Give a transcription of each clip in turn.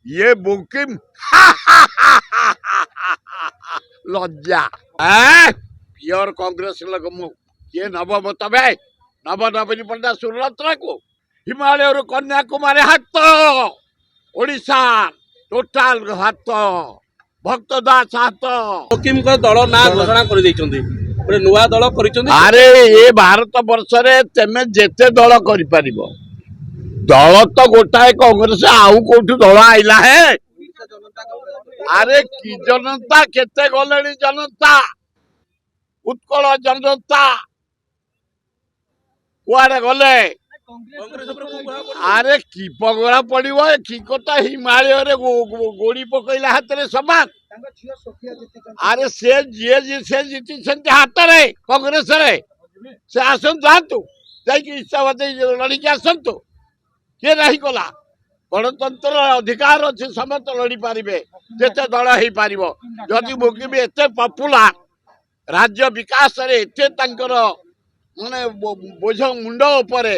ये बुकिम लज्जा प्योर कांग्रेस लोग किए नव तबे नव नवीन पट्टा सुरलत्रा को हिमालय कन्याकुमारी हाथ ओडिशा टोटाल हाथ भक्त दास हाथ मुकिम दल ना घोषणा कर नुआ दल कर अरे ये भारत वर्ष रे तेमे जेते दल कर दल तो गोटाए कांग्रेस आउ कोठू दल आइला है अरे कि जनता केते गले जनता उत्कल जनता कुआडे गले अरे कि पगड़ा पड़ो कि कथा हिमालय रे गोड़ी पकईला हाथ में समान अरे से जीति हाथ में कांग्रेस रे से आसतु जातु इच्छा लड़िकी आसतु किए नहीं कला गणतंत्र अधिकार अच्छे समस्त लड़ी पारे जिते दल हो पार जदि मुकिम एत पपुलार राज्य विकास रे एते माने बोझ मुंड उपरे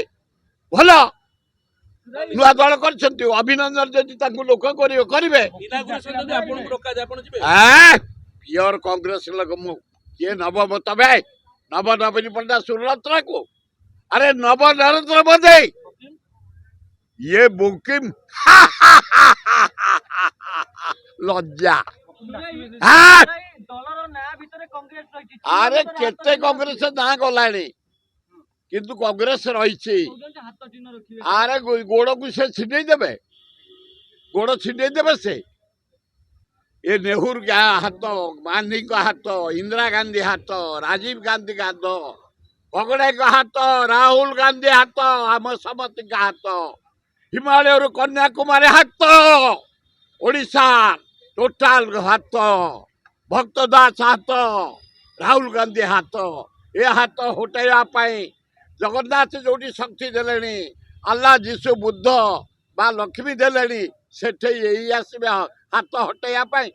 भल नुआ दल कर अभिनंदन जदि लोक करेंगे प्योर कांग्रेस लोग किए नव तबे नव नवीन पट्टा सुरलत्रा को अरे नव नरेंद्र मोदी ये बुकिम लज्जा अरे केते कांग्रेस ना गला किंतु कांग्रेस रही अरे गोड़ को से छिड़े देवे गोड़ छिड़े देवे से ये नेहरू का हाथ गांधी का हाथ इंदिरा गांधी हाथ राजीव गांधी का हाथ भगड़े का हाथ राहुल गांधी हाथ आम समस्त का हाथ हिमालय कन्याकुमारी हाथ ओडिशा टोटाल हाथ भक्त दास हाथ राहुल गांधी हाथ ये हाथ हटाइवाई जगन्नाथ जो शक्ति देले अल्लाह जीशु बुद्ध बा लक्ष्मी देले से आसवे हाथ हटाइवाई